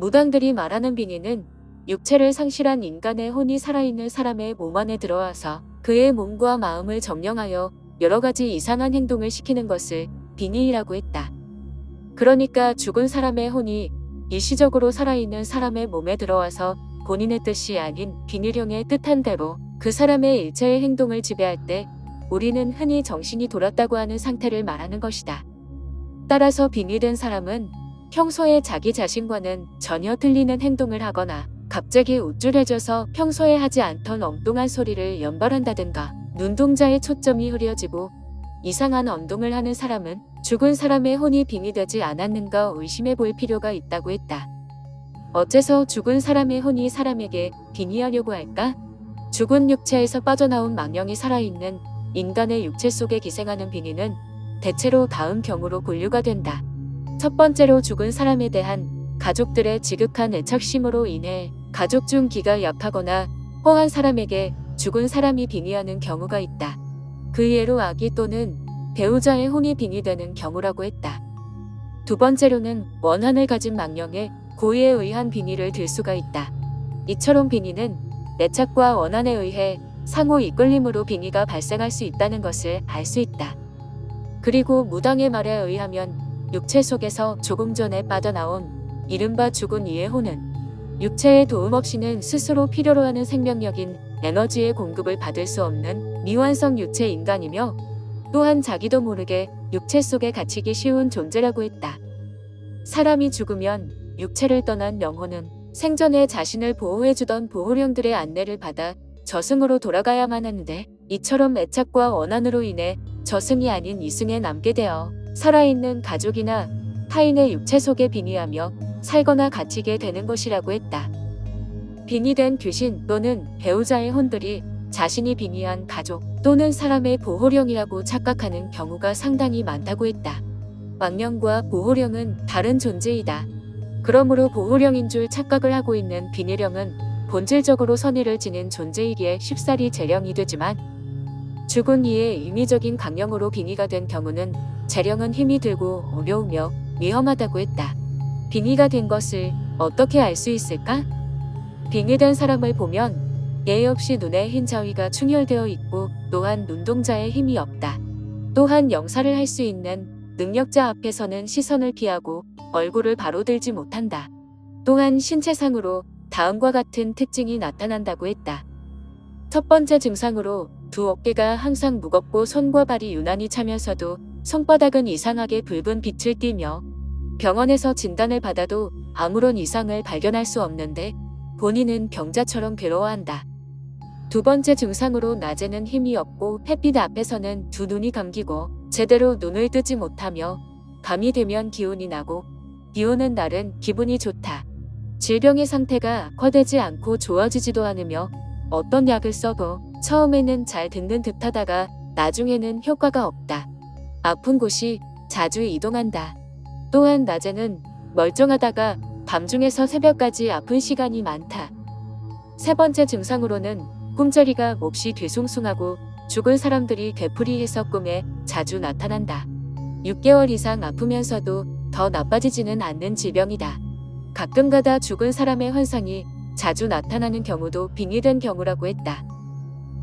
무당들이 말하는 빙의는 육체를 상실한 인간의 혼이 살아있는 사람의 몸 안에 들어와서 그의 몸과 마음을 점령하여 여러 가지 이상한 행동을 시키는 것을 빙의라고 했다. 그러니까 죽은 사람의 혼이 일시적으로 살아있는 사람의 몸에 들어와서 본인의 뜻이 아닌 빙의령의 뜻한 대로 그 사람의 일체의 행동을 지배할 때 우리는 흔히 정신이 돌았다고 하는 상태를 말하는 것이다. 따라서 빙의된 사람은 평소에 자기 자신과는 전혀 틀리는 행동을 하거나 갑자기 우쭐해져서 평소에 하지 않던 엉뚱한 소리를 연발한다든가 눈동자의 초점이 흐려지고 이상한 언동을 하는 사람은 죽은 사람의 혼이 빙의되지 않았는가 의심해 볼 필요가 있다고 했다. 어째서 죽은 사람의 혼이 사람에게 빙의하려고 할까? 죽은 육체에서 빠져나온 망령이 살아있는 인간의 육체 속에 기생하는 빙의는 대체로 다음 경우로 분류가 된다. 첫 번째로 죽은 사람에 대한 가족들의 지극한 애착심으로 인해 가족 중 기가 약하거나 허한 사람에게 죽은 사람이 빙의하는 경우가 있다. 그 예로 아기 또는 배우자의 혼이 빙의되는 경우라고 했다. 두 번째로는 원한을 가진 망령의 고의에 의한 빙의를 들 수가 있다. 이처럼 빙의는 애착과 원한에 의해 상호 이끌림으로 빙의가 발생할 수 있다는 것을 알 수 있다. 그리고 무당의 말에 의하면 육체 속에서 조금 전에 빠져나온 이른바 죽은 이의 혼은 육체의 도움 없이는 스스로 필요로 하는 생명력인 에너지의 공급을 받을 수 없는 미완성 육체 인간이며 또한 자기도 모르게 육체 속에 갇히기 쉬운 존재라고 했다. 사람이 죽으면 육체를 떠난 영혼은 생전에 자신을 보호해주던 보호령들의 안내를 받아 저승으로 돌아가야만 하는데 이처럼 애착과 원한으로 인해 저승이 아닌 이승에 남게 되어 살아있는 가족이나 타인의 육체 속에 빙의하며 살거나 갇히게 되는 것이라고 했다. 빙의된 귀신 또는 배우자의 혼들이 자신이 빙의한 가족 또는 사람의 보호령이라고 착각하는 경우가 상당히 많다고 했다. 망령과 보호령은 다른 존재이다. 그러므로 보호령인 줄 착각을 하고 있는 빙의령은 본질적으로 선의를 지닌 존재이기에 쉽사리 재령이 되지만 죽은 이의 임의적인 강령으로 빙의가 된 경우는 재령은 힘이 들고 어려우며 위험하다고 했다. 빙의가 된 것을 어떻게 알 수 있을까? 빙의된 사람을 보면 예의 없이 눈에 흰 자위가 충혈되어 있고 또한 눈동자에 힘이 없다. 또한 영사를 할 수 있는 능력자 앞에서는 시선을 피하고 얼굴을 바로 들지 못한다. 또한 신체상으로 다음과 같은 특징이 나타난다고 했다. 첫 번째 증상으로 두 어깨가 항상 무겁고 손과 발이 유난히 차면서도 손바닥은 이상하게 붉은 빛을 띠며 병원에서 진단을 받아도 아무런 이상을 발견할 수 없는데 본인은 병자처럼 괴로워한다. 두 번째 증상으로 낮에는 힘이 없고 햇빛 앞에서는 두 눈이 감기고 제대로 눈을 뜨지 못하며 밤이 되면 기운이 나고 비 오는 날은 기분이 좋다. 질병의 상태가 악화되지 않고 좋아지지도 않으며 어떤 약을 써도 처음에는 잘 듣는 듯하다가 나중에는 효과가 없다. 아픈 곳이 자주 이동한다. 또한 낮에는 멀쩡하다가 밤중에서 새벽까지 아픈 시간이 많다. 세 번째 증상으로는 꿈자리가 몹시 뒤숭숭하고 죽은 사람들이 되풀이해서 꿈에 자주 나타난다. 6개월 이상 아프면서도 더 나빠지지는 않는 질병이다. 가끔가다 죽은 사람의 환상이 자주 나타나는 경우도 빙의된 경우라고 했다.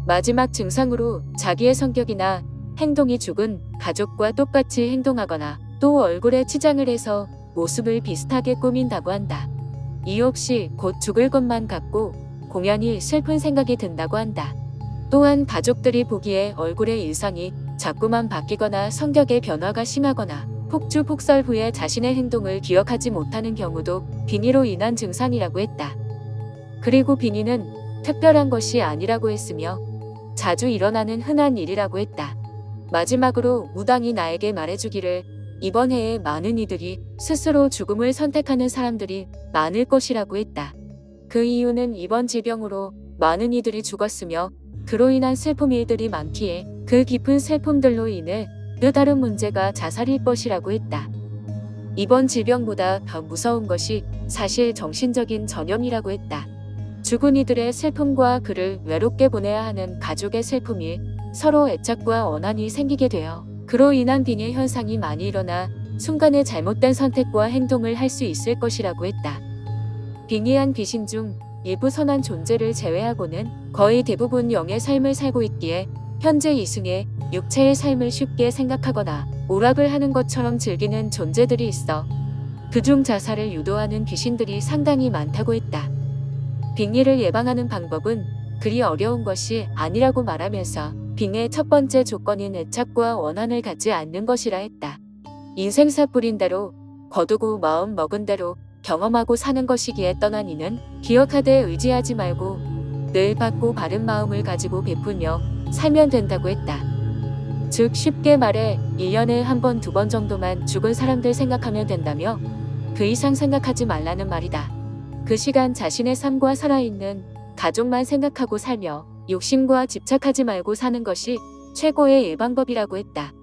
마지막 증상으로 자기의 성격이나 행동이 죽은 가족과 똑같이 행동하거나 또 얼굴에 치장을 해서 모습을 비슷하게 꾸민다고 한다. 이유 없이 곧 죽을 것만 같고 공연히 슬픈 생각이 든다고 한다. 또한 가족들이 보기에 얼굴의 일상이 자꾸만 바뀌거나 성격의 변화가 심하거나 폭주 폭설 후에 자신의 행동을 기억하지 못하는 경우도 빙의로 인한 증상이라고 했다. 그리고 빙의는 특별한 것이 아니라고 했으며 자주 일어나는 흔한 일이라고 했다. 마지막으로 무당이 나에게 말해주기를 이번 해에 많은 이들이 스스로 죽음을 선택하는 사람들이 많을 것이라고 했다. 그 이유는 이번 질병으로 많은 이들이 죽었으며 그로 인한 슬픔 일들이 많기에 그 깊은 슬픔들로 인해 또 다른 문제가 자살일 것이라고 했다. 이번 질병보다 더 무서운 것이 사실 정신적인 전염이라고 했다. 죽은 이들의 슬픔과 그를 외롭게 보내야 하는 가족의 슬픔이 서로 애착과 원한이 생기게 되어 그로 인한 빙의 현상이 많이 일어나 순간에 잘못된 선택과 행동을 할 수 있을 것이라고 했다. 빙의한 귀신 중 일부 선한 존재를 제외하고는 거의 대부분 영의 삶을 살고 있기에 현재 이승에 육체의 삶을 쉽게 생각하거나 오락을 하는 것처럼 즐기는 존재들이 있어 그중 자살을 유도하는 귀신들이 상당히 많다고 했다. 빙의를 예방하는 방법은 그리 어려운 것이 아니라고 말하면서 빙의의 첫 번째 조건인 애착과 원한을 갖지 않는 것이라 했다. 인생사 뿌린 대로 거두고 마음 먹은 대로 경험하고 사는 것이기에 떠난 이는 기억하되 의지하지 말고 늘 받고 바른 마음을 가지고 베풀며 살면 된다고 했다. 즉 쉽게 말해 1년에 한 번, 두 번 정도만 죽은 사람들 생각하면 된다며 그 이상 생각하지 말라는 말이다. 그 시간 자신의 삶과 살아있는 가족만 생각하고 살며 욕심과 집착하지 말고 사는 것이 최고의 예방법이라고 했다.